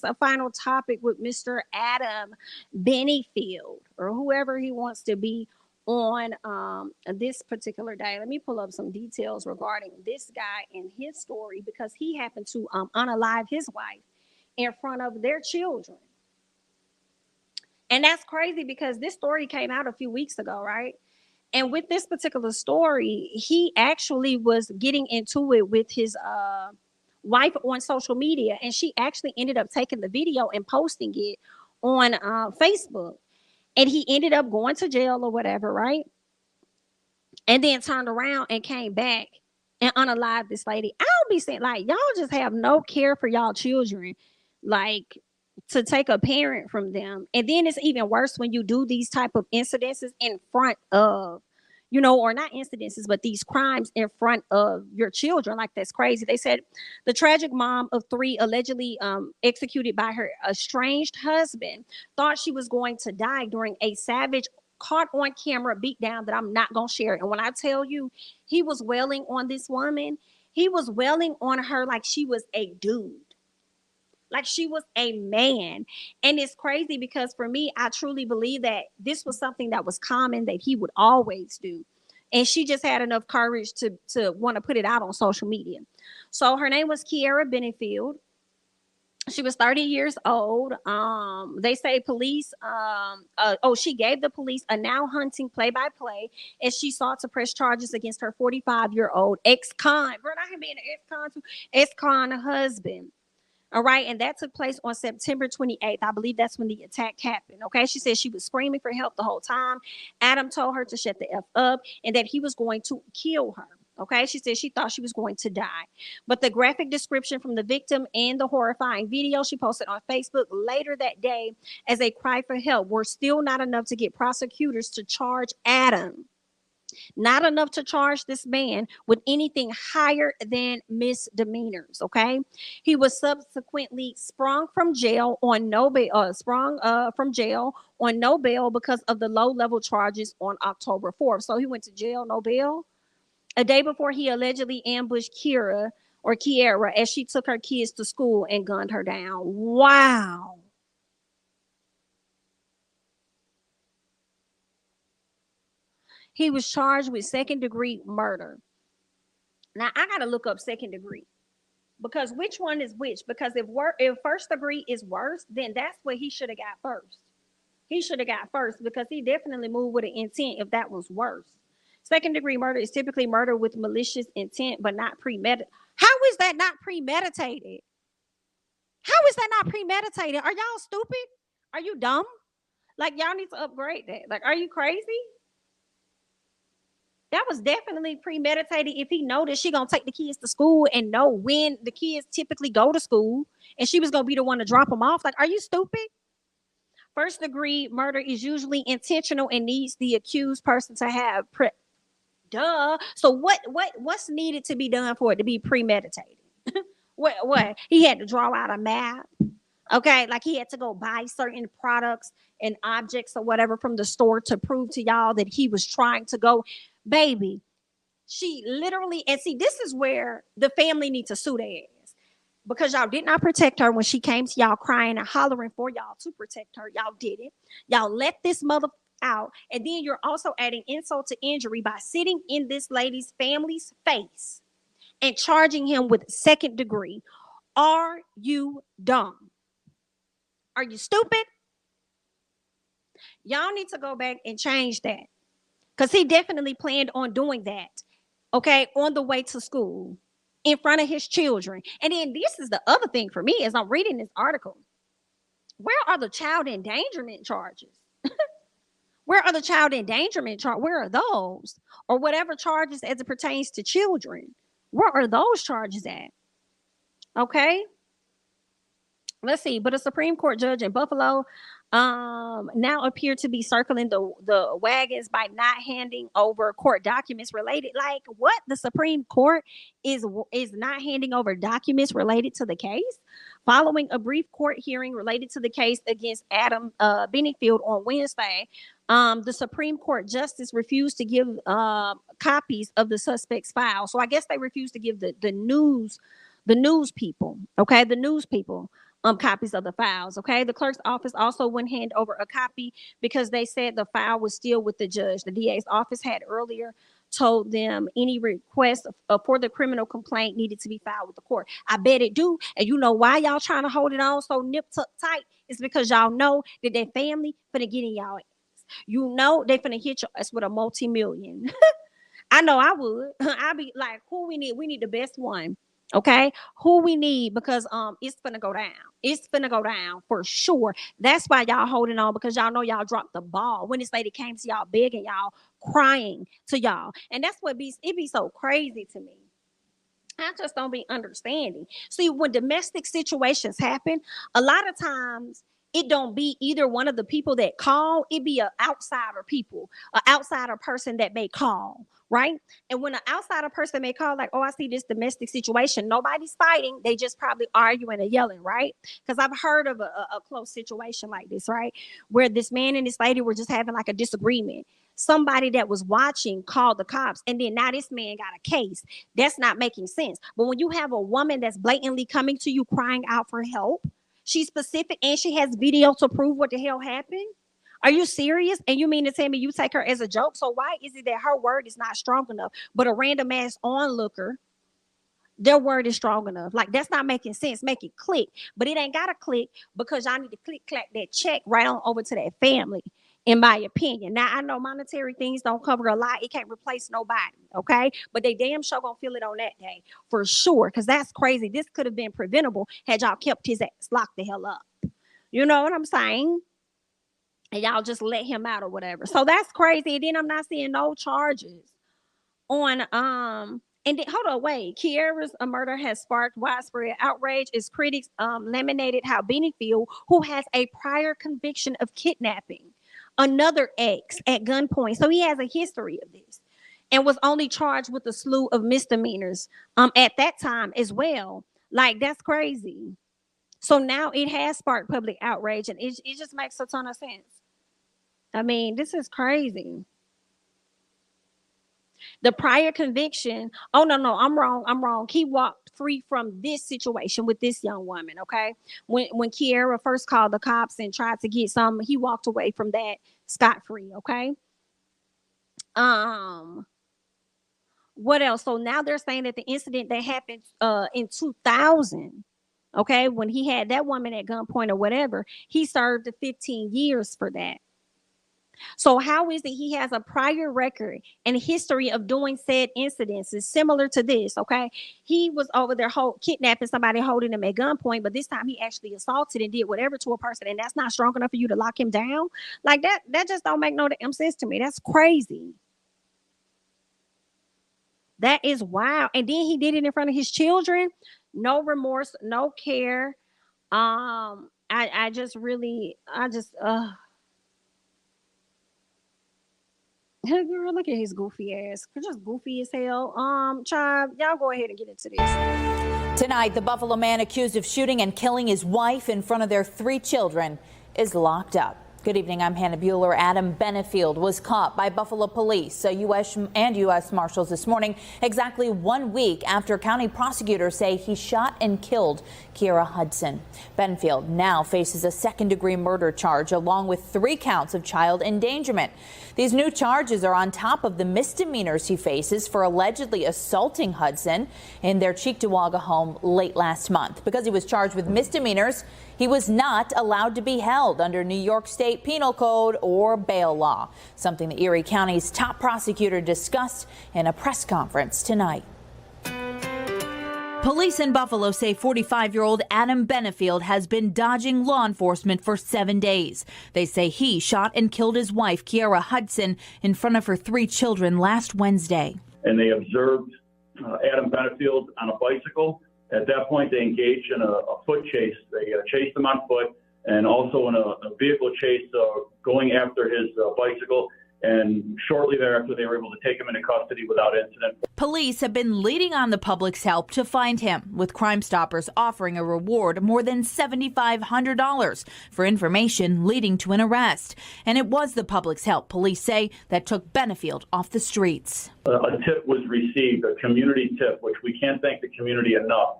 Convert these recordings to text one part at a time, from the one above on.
a final topic with Mr. Adam Bennefield, or whoever he wants to be, on this particular day. Let me pull up some details regarding this guy and his story, because he happened to unalive his wife in front of their children. And that's crazy because this story came out a few weeks ago, right? And with this particular story, he actually was getting into it with his wife on social media, and she actually ended up taking the video and posting it on Facebook. And he ended up going to jail or whatever, right? And then turned around and came back and unalived this lady. I'll be saying, like, y'all just have no care for y'all children, like, to take a parent from them. And then it's even worse when you do these type of incidences in front of, or not incidences, but these crimes in front of your children. Like, that's crazy. They said the tragic mom of three, allegedly executed by her estranged husband, thought she was going to die during a savage, caught on camera beatdown that I'm not going to share. And when I tell you, he was wailing on this woman, he was wailing on her like she was a dude, like she was a man. And it's crazy because for me, I truly believe that this was something that was common, that he would always do. And she just had enough courage to want to put it out on social media. So her name was KiIIed Bennefield. She was 30 years old. They say police, she gave the police a now hunting play-by-play as she sought to press charges against her 45-year-old ex-con. Bro, I can be an ex-con too. Ex-con husband. All right. And that took place on September 28th. I believe that's when the attack happened. Okay. She said she was screaming for help the whole time. Adam told her to shut the F up and that he was going to kill her. Okay. She said she thought she was going to die. But the graphic description from the victim and the horrifying video she posted on Facebook later that day as a cry for help were still not enough to get prosecutors to charge Adam. Not enough to charge this man with anything higher than misdemeanors. Okay, he was subsequently sprung from jail on no bail. From jail on no bail because of the low-level charges on October 4th. So he went to jail, no bail, a day before he allegedly ambushed Kiera as she took her kids to school and gunned her down. Wow. He was charged with second-degree murder. Now, I got to look up second degree, because which one is which? Because if first degree is worse, then that's what he should have got first. He should have got first because he definitely moved with an intent if that was worse. Second-degree murder is typically murder with malicious intent, but not premeditated. How is that not premeditated? How is that not premeditated? Are y'all stupid? Are you dumb? Like, y'all need to upgrade that. Like, are you crazy? That was definitely premeditated if he noticed she gonna take the kids to school and know when the kids typically go to school, and she was gonna be the one to drop them off. Like, are you stupid? First degree murder is usually intentional and needs the accused person to have duh. So what's needed to be done for it to be premeditated? What he had to draw out a map. Okay, like he had to go buy certain products and objects or whatever from the store to prove to y'all that he was trying to go. Baby, she literally, and see, this is where the family needs to sue their ass, because y'all did not protect her when she came to y'all crying and hollering for y'all to protect her. Y'all did it. Y'all let this mother out, and then you're also adding insult to injury by sitting in this lady's family's face and charging him with second degree. Are you dumb? Are you stupid? Y'all need to go back and change that, because he definitely planned on doing that, okay, on the way to school in front of his children. And then this is the other thing for me as I'm reading this article. Where are the child endangerment charges? Where are the child endangerment charges? Where are those? Or whatever charges as it pertains to children. Where are those charges at? Okay. Let's see. But a Supreme Court judge in Buffalo now appear to be circling the wagons by not handing over court documents related. Like, what? The Supreme Court is not handing over documents related to the case following a brief court hearing related to the case against Adam Bennefield on Wednesday. The Supreme Court justice refused to give copies of the suspect's file. So I guess they refused to give the news people. Okay, the news people copies of the files. Okay. The clerk's office also wouldn't hand over a copy because they said the file was still with the judge. The DA's office had earlier told them any request for the criminal complaint needed to be filed with the court. I bet it do. And you know why y'all trying to hold it on so nipped tight? It's because y'all know that their family finna get in y'all ass. You know they finna hit your ass with a multi-million. I know I would. I'd be like, who we need? We need the best one. Okay, who we need, because it's finna go down. It's finna go down for sure. That's why y'all holding on, because y'all know y'all dropped the ball when this lady came to y'all begging y'all, crying to y'all. And that's what it be so crazy to me. I just don't be understanding. See, when domestic situations happen, a lot of times it don't be either one of the people that call. It be an outsider an outsider person that may call, right? And when an outsider person may call, like, oh, I see this domestic situation, nobody's fighting. They just probably arguing and yelling, right? Because I've heard of a close situation like this, right? Where this man and this lady were just having like a disagreement. Somebody that was watching called the cops, and then now this man got a case. That's not making sense. But when you have a woman that's blatantly coming to you crying out for help, she's specific and she has video to prove what the hell happened. Are you serious? And you mean to tell me you take her as a joke? So why is it that her word is not strong enough, but a random ass onlooker, their word is strong enough? Like, that's not making sense. Make it click. But it ain't got to click, because y'all need to clack that check right on over to that family, in my opinion. Now, I know monetary things don't cover a lot. It can't replace nobody, okay? But they damn sure gonna feel it on that day, for sure, because that's crazy. This could have been preventable had y'all kept his ass locked the hell up. You know what I'm saying? And y'all just let him out or whatever. So that's crazy. And then I'm not seeing no charges on and then, hold on, wait. KiIIed's murder has sparked widespread outrage as critics laminated how Bennefield, who has a prior conviction of kidnapping another ex at gunpoint, so he has a history of this, and was only charged with a slew of misdemeanors at that time as well. Like, that's crazy. So now it has sparked public outrage, and it just makes a ton of sense. I mean, this is crazy. The prior conviction, oh, no, I'm wrong. He walked free from this situation with this young woman, okay? When KiIIed first called the cops and tried to get some, he walked away from that scot-free, okay? What else? So now they're saying that the incident that happened in 2000, okay, when he had that woman at gunpoint or whatever, he served the 15 years for that. So how is it he has a prior record and history of doing said incidences similar to this? Okay, he was over there kidnapping somebody, holding them at gunpoint, but this time he actually assaulted and did whatever to a person, and that's not strong enough for you to lock him down? Like, that just don't make no damn sense to me. That's crazy. That is wild. And then he did it in front of his children. No remorse, no care. I just girl, look at his goofy ass. Just goofy as hell. Child, y'all go ahead and get into this. Tonight, the Buffalo man accused of shooting and killing his wife in front of their 3 children is locked up. Good evening, I'm Hannah Bueller. Adam Bennefield was caught by Buffalo police, U.S. Marshals this morning, exactly 1 week after county prosecutors say he shot and killed KiIIed Hudson. Bennefield now faces a second-degree murder charge along with 3 counts of child endangerment. These new charges are on top of the misdemeanors he faces for allegedly assaulting Hudson in their Cheektowaga home late last month. Because he was charged with misdemeanors, he was not allowed to be held under New York State Penal Code or bail law, something the Erie County's top prosecutor discussed in a press conference tonight. Police in Buffalo say 45-year-old Adam Bennefield has been dodging law enforcement for 7 days. They say he shot and killed his wife, KiIIed Hudson, in front of her 3 children last Wednesday. And they observed Adam Bennefield on a bicycle. At that point, they engaged in a foot chase. They chased him on foot, and also in a vehicle chase going after his bicycle. And shortly thereafter, they were able to take him into custody without incident. Police have been leaning on the public's help to find him, with Crime Stoppers offering a reward of more than $7,500 for information leading to an arrest. And it was the public's help, police say, that took Bennefield off the streets. A tip was received, a community tip, which we can't thank the community enough.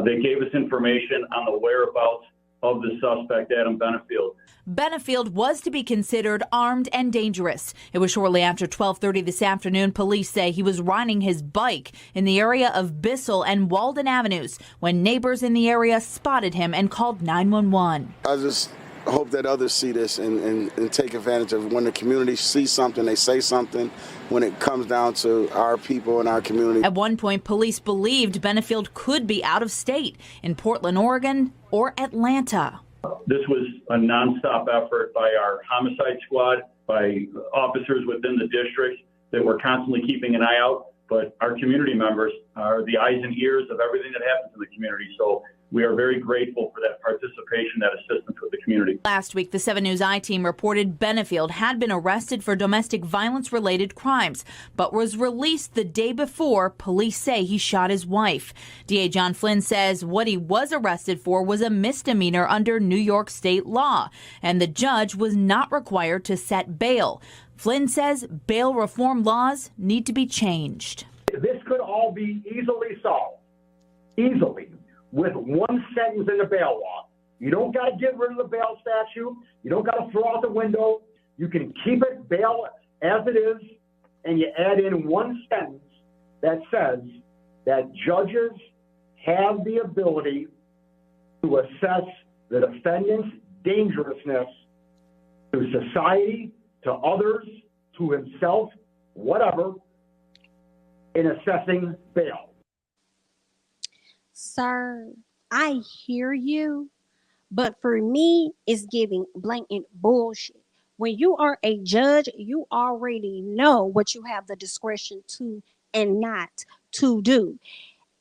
They gave us information on the whereabouts of the suspect, Adam Bennefield. Bennefield was to be considered armed and dangerous. It was shortly after 12:30 this afternoon. Police say he was riding his bike in the area of Bissell and Walden Avenues when neighbors in the area spotted him and called 911. I just hope that others see this and take advantage of when the community sees something, they say something when it comes down to our people and our community. At one point, police believed Bennefield could be out of state in Portland, Oregon or Atlanta. This was a nonstop effort by our homicide squad, by officers within the district that were constantly keeping an eye out. But our community members are the eyes and ears of everything that happens in the community. So we are very grateful for that participation, that assistance with the community. Last week, the 7 News I-Team reported Bennefield had been arrested for domestic violence-related crimes, but was released the day before police say he shot his wife. DA John Flynn says what he was arrested for was a misdemeanor under New York state law, and the judge was not required to set bail. Flynn says bail reform laws need to be changed. This could all be easily solved, easily, with one sentence in the bail law. You don't got to get rid of the bail statute. You don't got to throw out the window. You can keep it bail as it is, and you add in one sentence that says that judges have the ability to assess the defendant's dangerousness to society, to others, to himself, whatever, in assessing bail. Sir, I hear you, but for me, it's giving blatant bullshit. When you are a judge, you already know what you have the discretion to and not to do.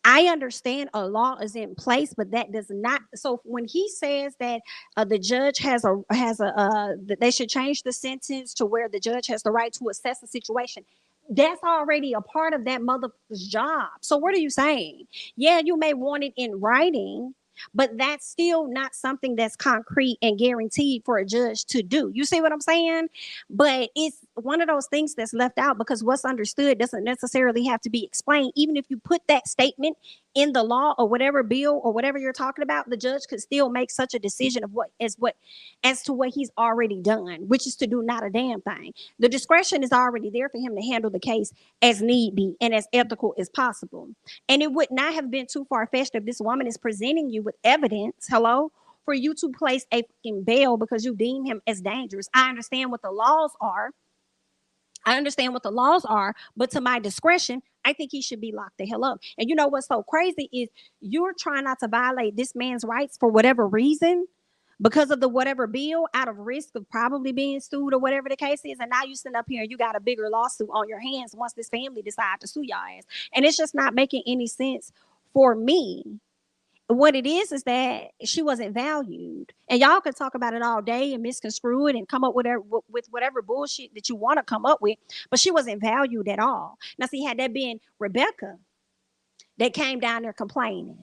I understand a law is in place, but that does not. So when he says that the judge that they should change the sentence to where the judge has the right to assess the situation, that's already a part of that motherfucker's job. So what are you saying? Yeah, you may want it in writing, but that's still not something that's concrete and guaranteed for a judge to do. You see what I'm saying? But it's one of those things that's left out because what's understood doesn't necessarily have to be explained. Even if you put that statement in the law or whatever bill or whatever you're talking about, the judge could still make such a decision of as to what he's already done, which is to do not a damn thing. The discretion is already there for him to handle the case as need be and as ethical as possible. And it would not have been too far-fetched if this woman is presenting you with evidence, for you to place a fucking bail because you deem him as dangerous. I understand what the laws are. But to my discretion, I think he should be locked the hell up. And you know what's so crazy is you're trying not to violate this man's rights for whatever reason, because of the whatever bill, out of risk of probably being sued or whatever the case is. And now you sit up here and you got a bigger lawsuit on your hands once this family decides to sue your ass. And it's just not making any sense for me. What it is that she wasn't valued. And y'all can talk about it all day and misconstrue it and come up with whatever bullshit that you want to come up with, but she wasn't valued at all. Now, see, had that been Rebecca that came down there complaining,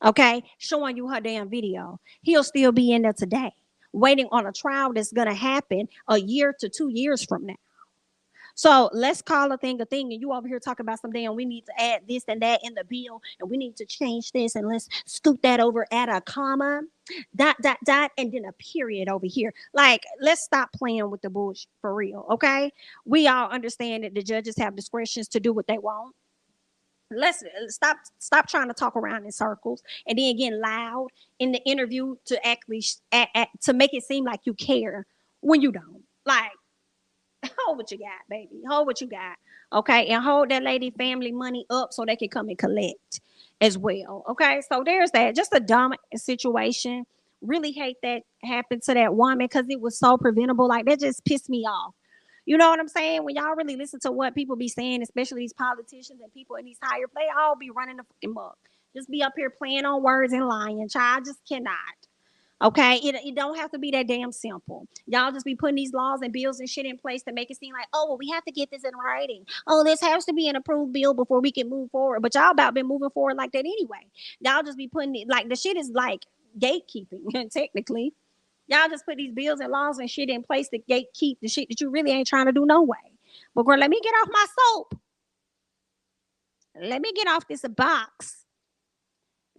okay, showing you her damn video, he'll still be in there today, waiting on a trial that's going to happen a year to 2 years from now. So let's call a thing, and you over here talking about some damn, we need to add this and that in the bill, and we need to change this, and let's scoot that over at a comma, ... and then a period over here. Like, let's stop playing with the bullshit for real, okay? We all understand that the judges have discretions to do what they want. Let's stop trying to talk around in circles and then getting loud in the interview to actually to make it seem like you care when you don't. Like, hold what you got, baby. Hold what you got. Okay. And hold that lady family money up so they can come and collect as well. Okay. So there's that. Just a dumb situation. Really hate that happened to that woman because it was so preventable. Like, that just pissed me off. You know what I'm saying? When y'all really listen to what people be saying, especially these politicians and people in these higher, they all be running the fucking muck. Just be up here playing on words and lying. Child, just cannot. Okay, it don't have to be that damn simple. Y'all just be putting these laws and bills and shit in place to make it seem like, oh, well, we have to get this in writing. Oh, this has to be an approved bill before we can move forward. But y'all about been moving forward like that anyway. Y'all just be putting it, like, the shit is like gatekeeping, technically. Y'all just put these bills and laws and shit in place to gatekeep the shit that you really ain't trying to do no way. But girl, let me get off my soap. Let me get off this box.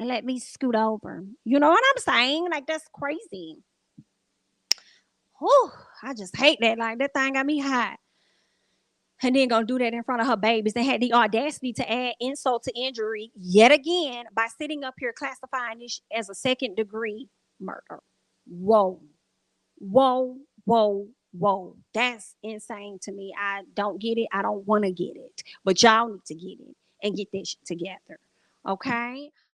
and let me scoot over. You know what I'm saying? Like, that's crazy. Whew, I just hate that. Like, that thing got me hot. And then gonna do that in front of her babies. They had the audacity to add insult to injury yet again by sitting up here classifying this as a second degree murder. Whoa, whoa, whoa, whoa. That's insane to me. I don't get it. I don't want to get it. But y'all need to get it and get this shit together. Okay?